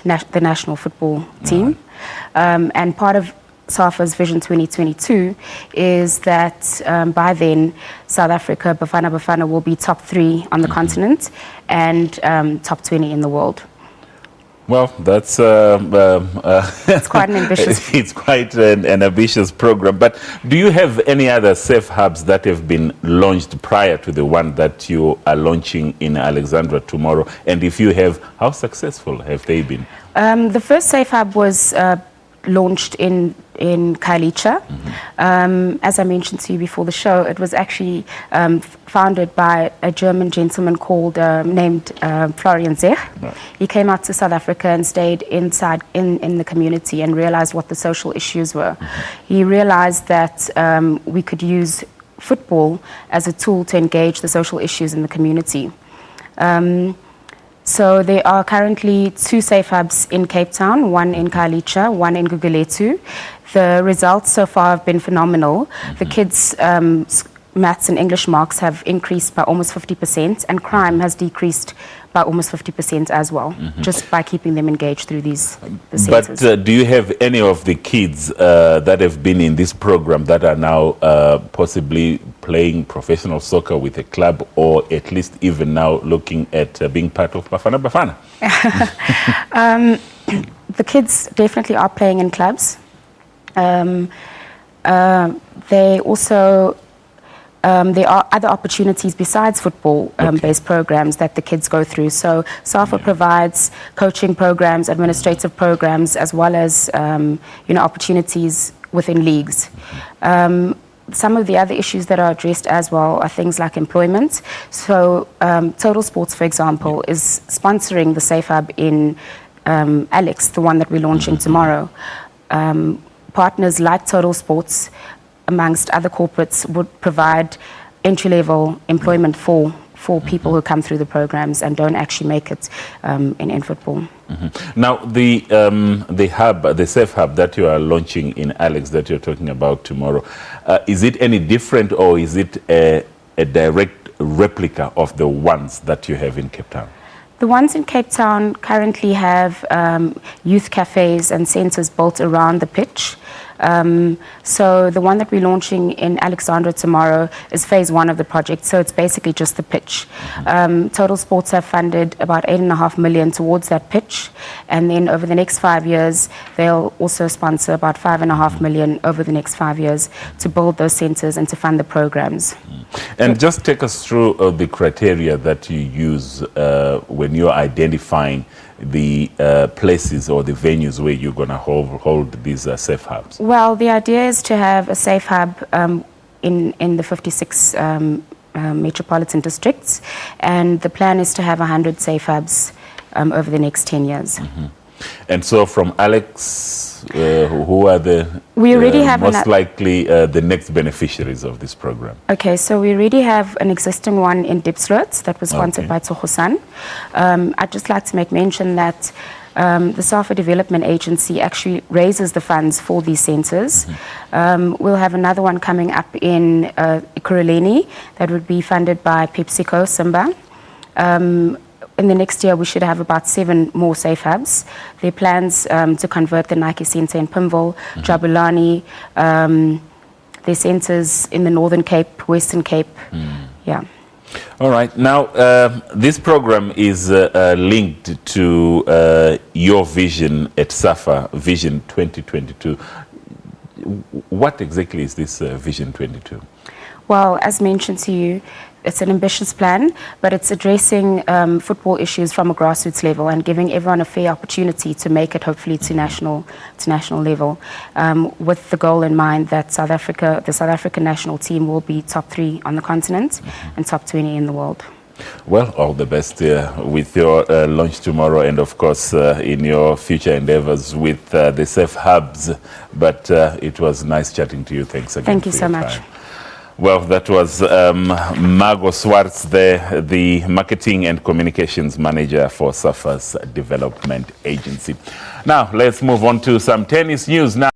the national football team. And part of Safa's Vision 2022 is that by then, South Africa, Bafana Bafana, will be top 3 on the continent and top 20 in the world. Well, that's it's quite an ambitious. It's quite an ambitious program. But do you have any other safe hubs that have been launched prior to the one that you are launching in Alexandra tomorrow? And if you have, how successful have they been? The first safe hub was launched in Khayelitsha. As I mentioned to you before the show, it was actually founded by a German gentleman called named Florian Zech. Right. He came out to South Africa and stayed inside in the community and realized what the social issues were. He realized that we could use football as a tool to engage the social issues in the community. So there are currently 2 safe hubs in Cape Town, one in Khayelitsha, one in Gugulethu. The results so far have been phenomenal. The kids' maths and English marks have increased by almost 50%, and crime has decreased by almost 50% as well, just by keeping them engaged through the centers. But do you have any of the kids that have been in this program that are now possibly playing professional soccer with a club, or at least even now looking at being part of Bafana Bafana? The kids definitely are playing in clubs. They also there are other opportunities besides football-based programs that the kids go through. So Safa provides coaching programs, administrative programs, as well as opportunities within leagues. Some of the other issues that are addressed as well are things like employment. So Total Sports, for example, is sponsoring the Safe Hub in Alex, the one that we're launching tomorrow. Partners like Total Sports, amongst other corporates, would provide entry-level employment for people who come through the programs and don't actually make it in football. Now, the hub, the Safe Hub that you are launching in Alex, that you're talking about tomorrow, is it any different, or is it a direct replica of the ones that you have in Cape Town? The ones in Cape Town currently have youth cafes and centres built around the pitch. So the one that we're launching in Alexandra tomorrow is phase 1 of the project, so it's basically just the pitch. Total Sports have funded about 8.5 million towards that pitch, and then over the next 5 years they'll also sponsor about 5.5 million over the next 5 years to build those centres and to fund the programs. And just take us through the criteria that you use when you're identifying the places or the venues where you're going to hold these safe hubs. Well, the idea is to have a safe hub in the 56 metropolitan districts, and the plan is to have 100 safe hubs over the next 10 years. And so from Alex, who are the most likely the next beneficiaries of this program? Okay, so we already have an existing one in Diepsloot that was sponsored by Tsogosan. I'd just like to make mention that the Safa Development Agency actually raises the funds for these centres. We'll have another one coming up in Ekurhuleni that would be funded by PepsiCo Simba. In the next year, we should have about 7 more safe hubs. There are plans to convert the Nike Centre in Pimville, Jabulani, their centres in the Northern Cape, Western Cape. Yeah. All right. Now, this program is linked to your vision at Safa, Vision 2022. What exactly is this Vision 22? Well, as mentioned to you, it's an ambitious plan, but it's addressing football issues from a grassroots level and giving everyone a fair opportunity to make it, hopefully, to national level, with the goal in mind that the South African national team will be top 3 on the continent and top 20 in the world. Well, all the best with your launch tomorrow, and of course in your future endeavors with the safe hubs. But it was nice chatting to you. Thanks again. Thank you so much. Well, that was Margeaux Swartz, the Marketing and Communications Manager for Safa's Development Agency. Now, let's move on to some tennis news now.